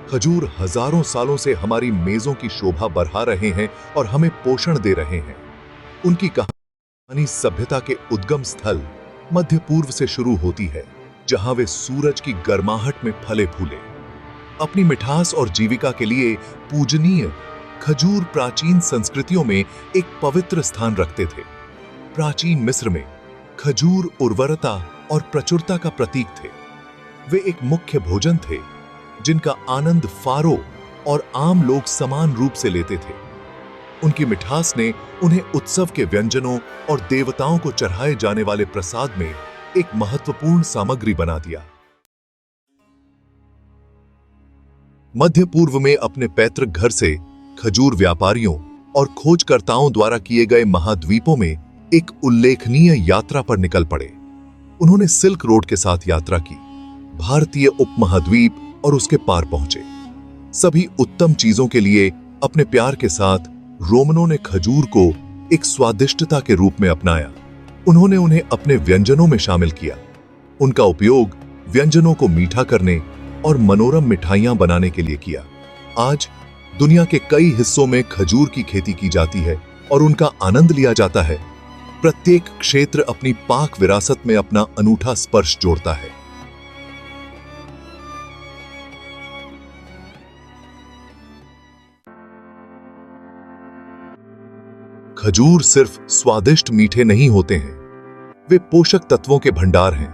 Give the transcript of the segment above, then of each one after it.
खजूर हजारों सालों से हमारी मेजों की शोभा बढ़ा रहे हैं और हमें पोषण दे रहे हैं। उनकी कहानी सभ्यता के उद्गम स्थल मध्य पूर्व से शुरू होती है, जहां वे सूरज की गर्माहट में फले फूले। अपनी मिठास और जीविका के लिए पूजनीय खजूर प्राचीन संस्कृतियों में एक पवित्र स्थान रखते थे। प्राचीन मिस्र में खजूर उर्वरता और प्रचुरता का प्रतीक थे। वे एक मुख्य भोजन थे जिनका आनंद फारो और आम लोग समान रूप से लेते थे। उनकी मिठास ने उन्हें उत्सव के व्यंजनों और देवताओं को चढ़ाए जाने वाले प्रसाद में एक महत्वपूर्ण सामग्री बना दिया। मध्य पूर्व में अपने पैतृक घर से खजूर व्यापारियों और खोजकर्ताओं द्वारा किए गए महाद्वीपों में एक उल्लेखनीय यात्रा पर निकल पड़े। उन्होंने सिल्क रोड के साथ यात्रा की, भारतीय उपमहाद्वीप और उसके पार पहुंचे। सभी उत्तम चीजों के लिए अपने प्यार के साथ रोमनों ने खजूर को एक स्वादिष्टता के रूप में अपनाया। उन्होंने उन्हें अपने व्यंजनों में शामिल किया। उनका उपयोग व्यंजनों को मीठा करने और मनोरम मिठाइयां बनाने के लिए किया। आज दुनिया के कई हिस्सों में खजूर की खेती की जाती है और उनका आनंद लिया जाता है। प्रत्येक क्षेत्र अपनी पाक विरासत में अपना अनूठा स्पर्श जोड़ता है। खजूर सिर्फ स्वादिष्ट मीठे नहीं होते हैं, वे पोषक तत्वों के भंडार हैं।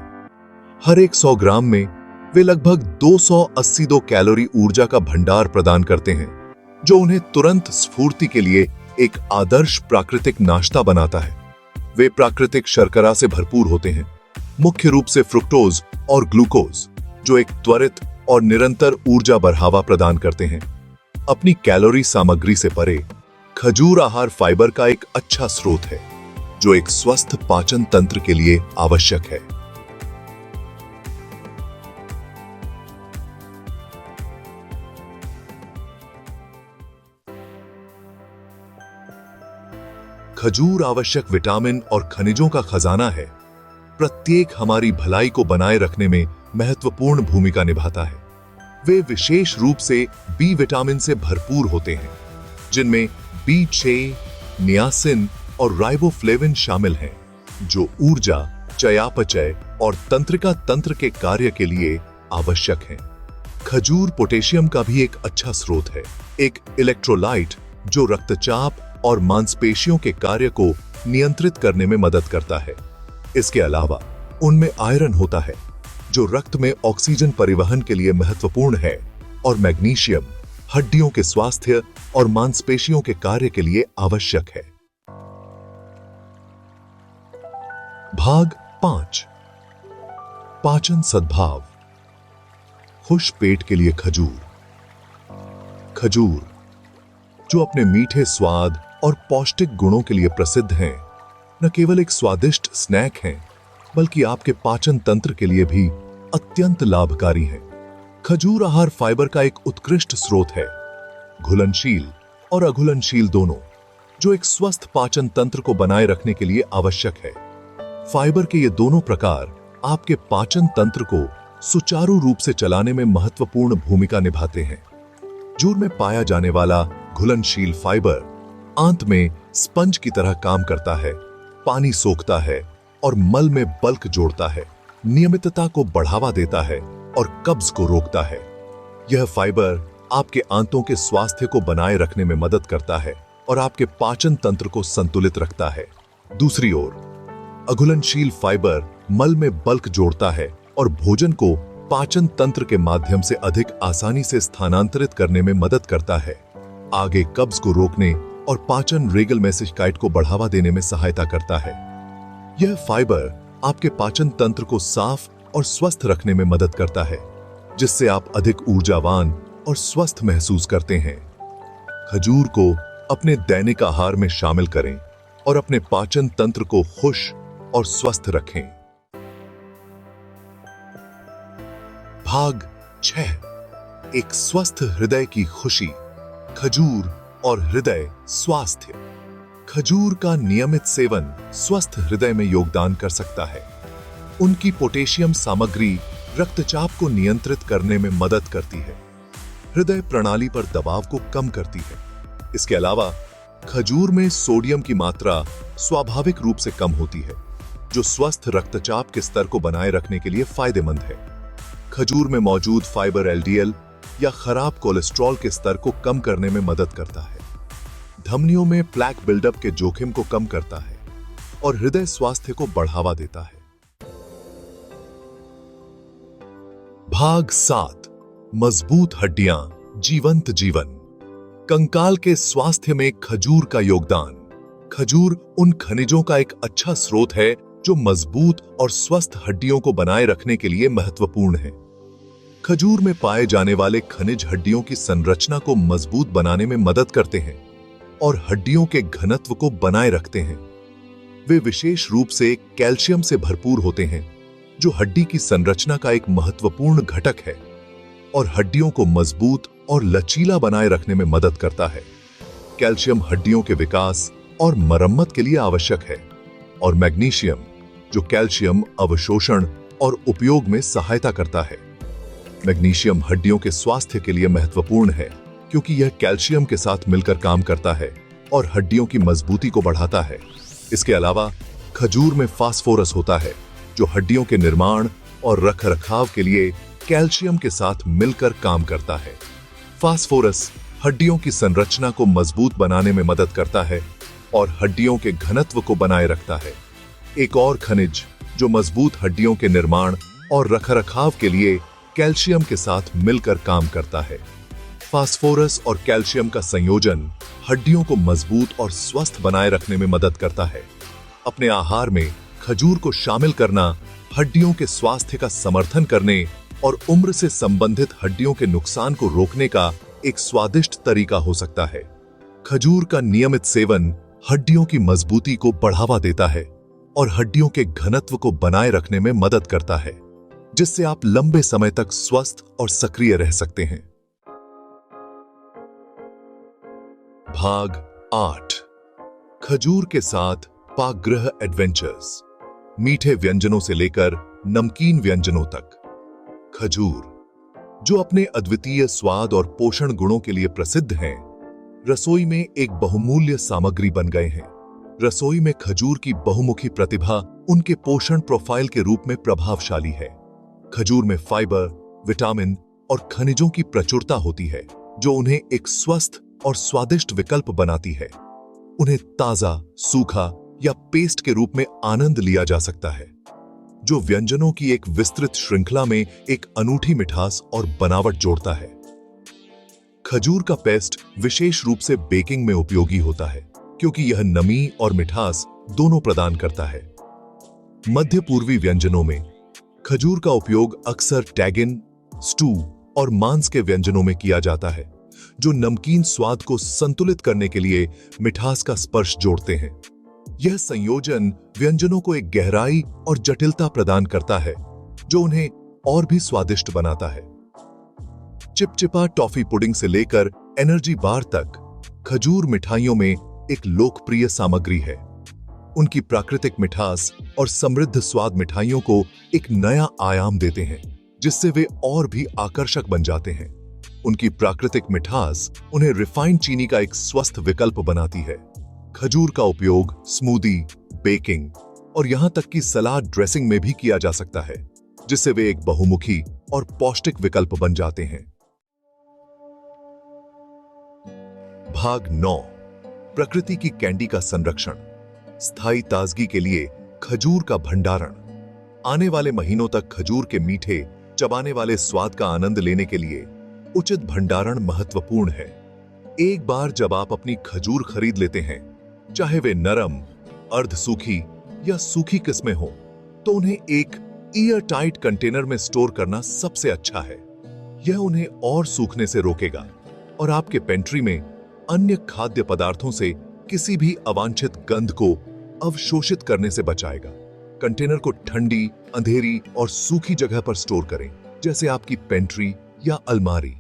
हर एक 100 ग्राम में वे लगभग 282 कैलोरी ऊर्जा का भंडार प्रदान करते हैं, जो उन्हें तुरंत स्फूर्ति के लिए एक आदर्श प्राकृतिक नाश्ता बनाता है। वे प्राकृतिक शर्करा से भरपूर होते हैं, मुख्य रूप से फ्रुक्टोज और ग्लूकोज, जो एक त्वरित और निरंतर ऊर्जा बढ़ावा प्रदान करते हैं। अपनी कैलोरी सामग्री से परे खजूर आहार फाइबर का एक अच्छा स्रोत है, जो एक स्वस्थ पाचन तंत्र के लिए आवश्यक है। खजूर आवश्यक विटामिन और खनिजों का खजाना है। प्रत्येक हमारी भलाई को बनाए रखने में महत्वपूर्ण भूमिका निभाता है। वे विशेष रूप से बी विटामिन से भरपूर होते हैं, जिनमें B6, नियासिन और राइबोफ्लेविन शामिल हैं, जो ऊर्जा, चयापचय और तंत्रिका तंत्र के कार्य के लिए आवश्यक हैं। खजूर पोटेशियम का भी एक अच्छा स्रोत है, एक इलेक्ट्रोलाइट जो रक्तचाप और मांसपेशियों के कार्य को नियंत्रित करने में मदद करता है। इसके अलावा उनमें आयरन होता है, जो रक्त में ऑक्सीजन परिवहन के लिए महत्वपूर्ण है, और मैग्नीशियम हड्डियों के स्वास्थ्य और मांसपेशियों के कार्य के लिए आवश्यक है। भाग 5, पाचन सद्भाव। खुश पेट के लिए खजूर। खजूर, जो अपने मीठे स्वाद और पौष्टिक गुणों के लिए प्रसिद्ध हैं, न केवल एक स्वादिष्ट स्नैक हैं, बल्कि आपके पाचन तंत्र के लिए भी अत्यंत लाभकारी हैं। खजूर आहार फाइबर का एक उत्कृष्ट स्रोत है, घुलनशील और अघुलनशील दोनों, जो एक स्वस्थ पाचन तंत्र को बनाए रखने के लिए आवश्यक है। फाइबर के ये दोनों प्रकार आपके पाचन तंत्र को सुचारू रूप से चलाने में महत्वपूर्ण भूमिका निभाते हैं। खजूर में पाया जाने वाला घुलनशील फाइबर आंत में स्पंज की तरह काम करता है, पानी सोखता है और मल में बल्क जोड़ता है, नियमितता को बढ़ावा देता है और कब्ज को रोकता है। यह फाइबर आपके आंतों के स्वास्थ्य को बनाए रखने में मदद करता है और आपके पाचन तंत्र को संतुलित रखता है। दूसरी ओर, अघुलनशील फाइबर मल में बल्क जोड़ता है और भोजन को पाचन तंत्र के माध्यम से अधिक आसानी से स्थानांतरित करने में मदद करता है, आगे कब्ज को रोकने और पाचन रेगल में शिकायत को बढ़ावा देने में सहायता करता है। यह फाइबर आपके पाचन तंत्र को साफ और स्वस्थ रखने में मदद करता है, जिससे आप अधिक ऊर्जावान और स्वस्थ महसूस करते हैं। खजूर को अपने दैनिक आहार में शामिल करें और अपने पाचन तंत्र को खुश और स्वस्थ रखें। भाग 6, एक स्वस्थ हृदय की खुशी। खजूर और हृदय स्वास्थ्य। खजूर का नियमित सेवन स्वस्थ हृदय में योगदान कर सकता है। उनकी पोटेशियम सामग्री रक्तचाप को नियंत्रित करने में मदद करती है। हृदय प्रणाली पर दबाव को कम करती है। इसके अलावा खजूर में सोडियम की मात्रा स्वाभाविक रूप से कम होती है, जो स्वस्थ रक्तचाप के स्तर को बनाए रखने के लिए फायदेमंद है। खजूर में मौजूद फाइबर एलडीएल या खराब कोलेस्ट्रॉल के स्तर को कम करने में मदद करता है, धमनियों में प्लेक बिल्डअप के जोखिम को कम करता है और हृदय स्वास्थ्य को बढ़ावा देता है। भाग 7, मजबूत हड्डियां, जीवंत जीवन। कंकाल के स्वास्थ्य में खजूर का योगदान। खजूर उन खनिजों का एक अच्छा स्रोत है जो मजबूत और स्वस्थ हड्डियों को बनाए रखने के लिए महत्वपूर्ण है। खजूर में पाए जाने वाले खनिज हड्डियों की संरचना को मजबूत बनाने में मदद करते हैं और हड्डियों के घनत्व को बनाए रखते हैं। वे विशेष रूप से कैल्शियम से भरपूर होते हैं, जो हड्डी की संरचना का एक महत्वपूर्ण घटक है और हड्डियों को मजबूत और लचीला बनाए रखने में मदद करता है। कैल्शियम हड्डियों के विकास और मरम्मत के लिए आवश्यक है और मैग्नीशियम, जो कैल्शियम अवशोषण और उपयोग में सहायता करता है। मैग्नीशियम हड्डियों के स्वास्थ्य के लिए महत्वपूर्ण है क्योंकि यह कैल्शियम के साथ मिलकर काम करता है और हड्डियों की मजबूती को बढ़ाता है। इसके अलावा खजूर में फास्फोरस होता है, जो हड्डियों के निर्माण और रखरखाव के लिए कैल्शियम के साथ मिलकर काम करता है। फास्फोरस हड्डियों की संरचना को मजबूत बनाने में मदद करता है और हड्डियों के घनत्व को बनाए रखता है। एक और खनिज जो मजबूत हड्डियों के निर्माण और रखरखाव के लिए कैल्शियम के साथ मिलकर काम करता है। फास्फोरस और कैल्शियम का संयोजन हड्डियों को मजबूत और स्वस्थ बनाए रखने में मदद करता है। अपने आहार में खजूर को शामिल करना हड्डियों के स्वास्थ्य का समर्थन करने और उम्र से संबंधित हड्डियों के नुकसान को रोकने का एक स्वादिष्ट तरीका हो सकता है। खजूर का नियमित सेवन हड्डियों की मजबूती को बढ़ावा देता है और हड्डियों के घनत्व को बनाए रखने में मदद करता है, जिससे आप लंबे समय तक स्वस्थ और सक्रिय रह सकते हैं। भाग 8, खजूर के साथ पाकगृह एडवेंचर्स। मीठे व्यंजनों से लेकर नमकीन व्यंजनों तक, खजूर, जो अपने अद्वितीय स्वाद और पोषण गुणों के लिए प्रसिद्ध हैं, रसोई में एक बहुमूल्य सामग्री बन गए हैं। रसोई में खजूर की बहुमुखी प्रतिभा उनके पोषण प्रोफाइल के रूप में प्रभावशाली है। खजूर में फाइबर, विटामिन और खनिजों की प्रचुरता होती है, जो उन्हें एक स्वस्थ और स्वादिष्ट विकल्प बनाती है। उन्हें ताजा, सूखा या पेस्ट के रूप में आनंद लिया जा सकता है, जो व्यंजनों की एक विस्तृत श्रृंखला में एक अनूठी मिठास और बनावट जोड़ता है। खजूर का पेस्ट विशेष रूप से बेकिंग में उपयोगी होता है क्योंकि यह नमी और मिठास दोनों प्रदान करता है। मध्य पूर्वी व्यंजनों में खजूर का उपयोग अक्सर टैगिन, स्टू और मांस के व्यंजनों में किया जाता है, जो नमकीन स्वाद को संतुलित करने के लिए मिठास का स्पर्श जोड़ते हैं। यह संयोजन व्यंजनों को एक गहराई और जटिलता प्रदान करता है, जो उन्हें और भी स्वादिष्ट बनाता है। चिपचिपा टॉफी पुडिंग से लेकर एनर्जी बार तक, खजूर मिठाइयों में एक लोकप्रिय सामग्री है। उनकी प्राकृतिक मिठास और समृद्ध स्वाद मिठाइयों को एक नया आयाम देते हैं, जिससे वे और भी आकर्षक बन जाते हैं। उनकी प्राकृतिक मिठास उन्हें रिफाइंड चीनी का एक स्वस्थ विकल्प बनाती है। खजूर का उपयोग स्मूदी, बेकिंग और यहां तक कि सलाद ड्रेसिंग में भी किया जा सकता है, जिससे वे एक बहुमुखी और पौष्टिक विकल्प बन जाते हैं। भाग 9, प्रकृति की कैंडी का संरक्षण। स्थायी ताजगी के लिए खजूर का भंडारण। आने वाले महीनों तक खजूर के मीठे, चबाने वाले स्वाद का आनंद लेने के लिए उचित भंडारण महत्वपूर्ण है। एक बार जब आप अपनी खजूर खरीद लेते हैं, चाहे वे नरम, अर्ध सूखी या सूखी किस्में हो, तो उन्हें एक ईयर टाइट कंटेनर में स्टोर करना सबसे अच्छा है। यह उन्हें और सूखने से रोकेगा और आपके पेंट्री में अन्य खाद्य पदार्थों से किसी भी अवांछित गंध को अवशोषित करने से बचाएगा। कंटेनर को ठंडी, अंधेरी और सूखी जगह पर स्टोर करें, जैसे आपकी पेंट्री या अलमारी।